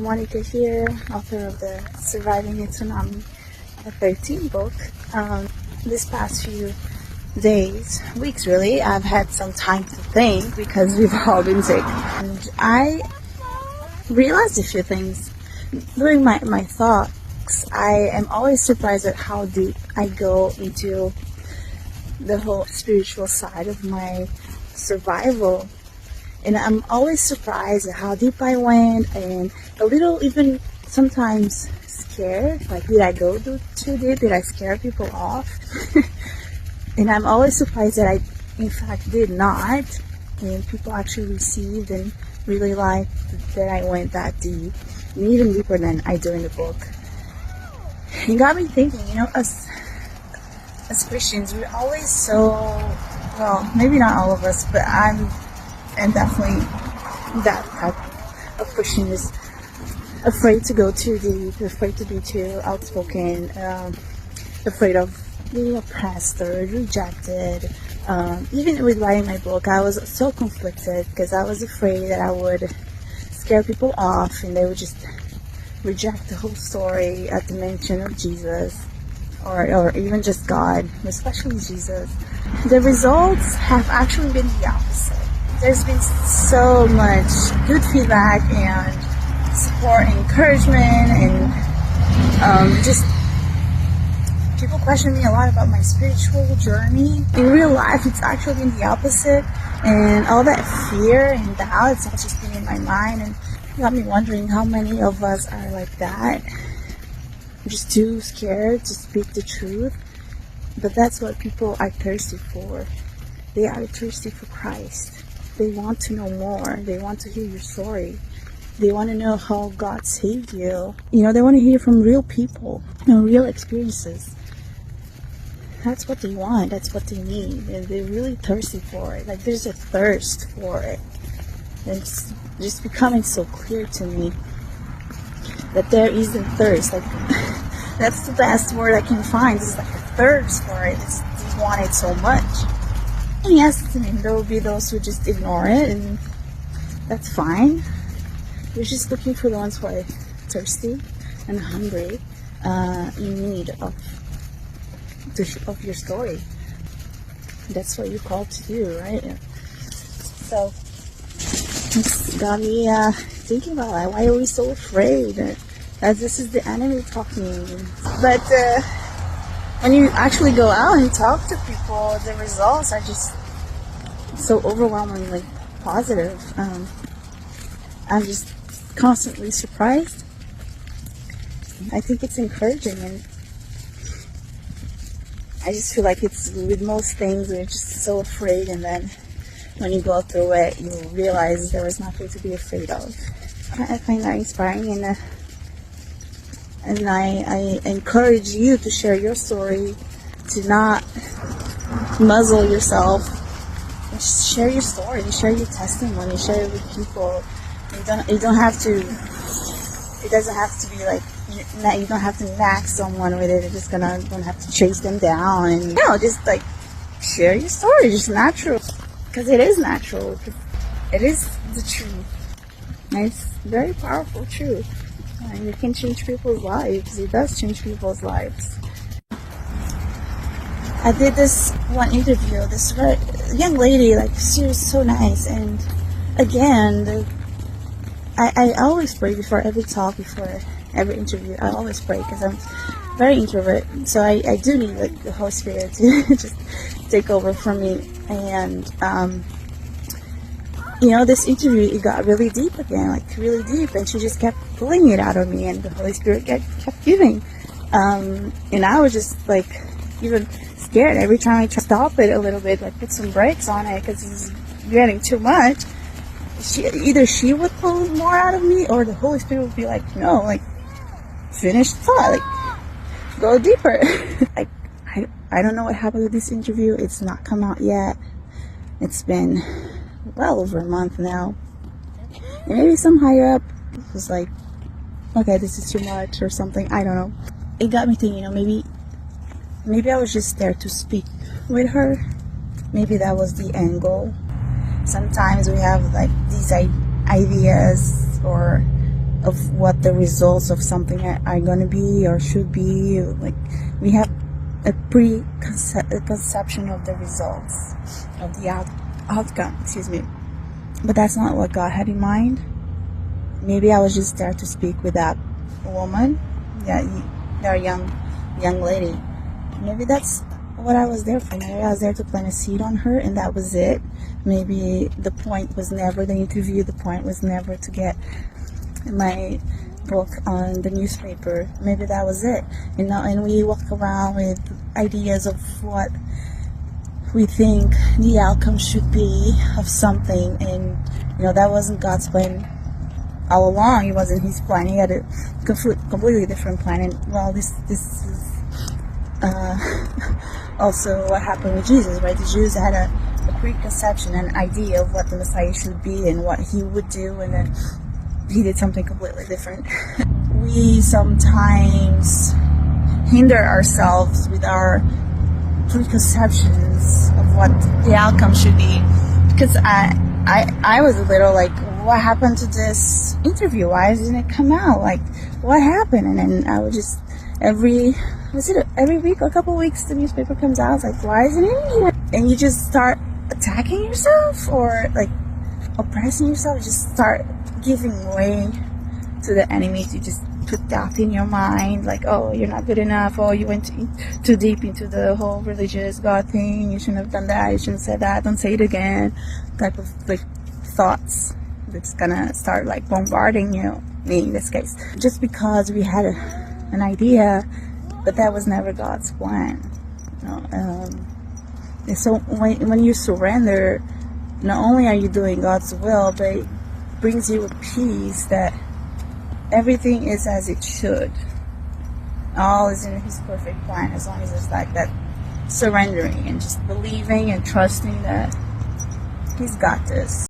Monica here, author of the Surviving a Tsunami 13 book. This past few days, weeks really, I've had some time to think because we've all been sick. And I realized a few things during my thoughts. I am always surprised at how deep I go into the whole spiritual side of my survival. And I'm always surprised at how deep I went and a little even sometimes scared. Like, did I go too deep? Did I scare people off? And I'm always surprised that I, in fact, did not. And people actually received and really liked that I went that deep, and even deeper than I do in the book. It got me thinking, as Christians, we're always so, well, maybe not all of us, but I'm definitely that type of Christian is afraid to go too deep, afraid to be too outspoken, afraid of being oppressed or rejected. Even with writing my book, I was so conflicted because I was afraid that I would scare people off and they would just reject the whole story at the mention of Jesus or even just God, especially Jesus. The results have actually been the opposite. There's been so much good feedback and support and encouragement and just people question me a lot about my spiritual journey. In real life, it's actually been the opposite, and all that fear and doubt, it's all just been in my mind, and it got me wondering how many of us are like that. I'm just too scared to speak the truth. But that's what people are thirsty for. They are thirsty for Christ. They want to know more. They want to hear your story. They want to know how God saved you. They want to hear from real people, real experiences. That's what they want. That's what they need. And they're really thirsty for it. Like, there's a thirst for it. And it's just becoming so clear to me that there is a thirst. Like, that's the best word I can find. It's like a thirst for it. They want it so much. And yes, there will be those who just ignore it, and that's fine. We're just looking for the ones who are thirsty and hungry, in need of your story. That's what you're called to do, right? So it's got me thinking about, like, why are we so afraid that this is the enemy talking? But when you actually go out and talk to people, the results are just so overwhelmingly positive. I'm just constantly surprised. I think it's encouraging, and I just feel like it's with most things we're just so afraid, and then when you go through it, you realize there was nothing to be afraid of. I find that inspiring, and I encourage you to share your story, to not muzzle yourself. Just share your story, share your testimony, share it with people. You don't have to. It doesn't have to be like, you don't have to nag someone with it. You're just don't have to chase them down, and just like share your story, just natural, because it is natural. It is the truth. And it's very powerful truth. And it can change people's lives. It does change people's lives. I did this one interview. This young lady, like, she was so nice, and again, I always pray before every talk, before every interview. I always pray because I'm very introvert, so I do need the Holy Spirit to just take over from me. And this interview, it got really deep again, like really deep, and she just kept pulling it out of me, and the Holy Spirit kept giving. And I was just like even scared every time I try to stop it a little bit, like put some brakes on it because it's getting too much. Either she would pull more out of me, or the Holy Spirit would be like, no, like, finish the thought, like, go deeper. I don't know what happened with this interview. It's not come out yet. It's been well over a month now. And maybe some higher up was like, okay, this is too much or something. I don't know. It got me thinking, maybe I was just there to speak with her. Maybe that was the angle. Sometimes we have like these ideas or of what the results of something are going to be or should be. Like, we have a preconception of the results of the outcome, excuse me. But that's not what God had in mind. Maybe I was just there to speak with that woman, that young lady. Maybe that's what I was there for. Maybe I was there to plant a seed on her, and that was it. Maybe the point was never the interview. The point was never to get my book on the newspaper. Maybe that was it. And we walk around with ideas of what we think the outcome should be of something, and that wasn't God's plan all along. It wasn't His plan. He had a completely different plan. And well, this is also what happened with Jesus, right? The Jews had a preconception, an idea of what the Messiah should be and what He would do, and then He did something completely different. We sometimes hinder ourselves with our preconceptions of what the outcome should be, because I was a little like, what happened to this interview? Why didn't it come out? Like, what happened? And then I would just every week or a couple of weeks the newspaper comes out. It's like, why isn't it here? And you just start attacking yourself, or like oppressing yourself. You just start giving way to the enemy to just put doubt in your mind, like, oh, you're not good enough, oh, you went too deep into the whole religious God thing, you shouldn't have done that, you shouldn't have said that, don't say it again, type of like thoughts that's gonna start like bombarding you, me in this case, just because we had an idea, but that was never God's plan. And so when you surrender, not only are you doing God's will, but it brings you a peace that everything is as it should. All is in His perfect plan, as long as it's like that surrendering and just believing and trusting that He's got this.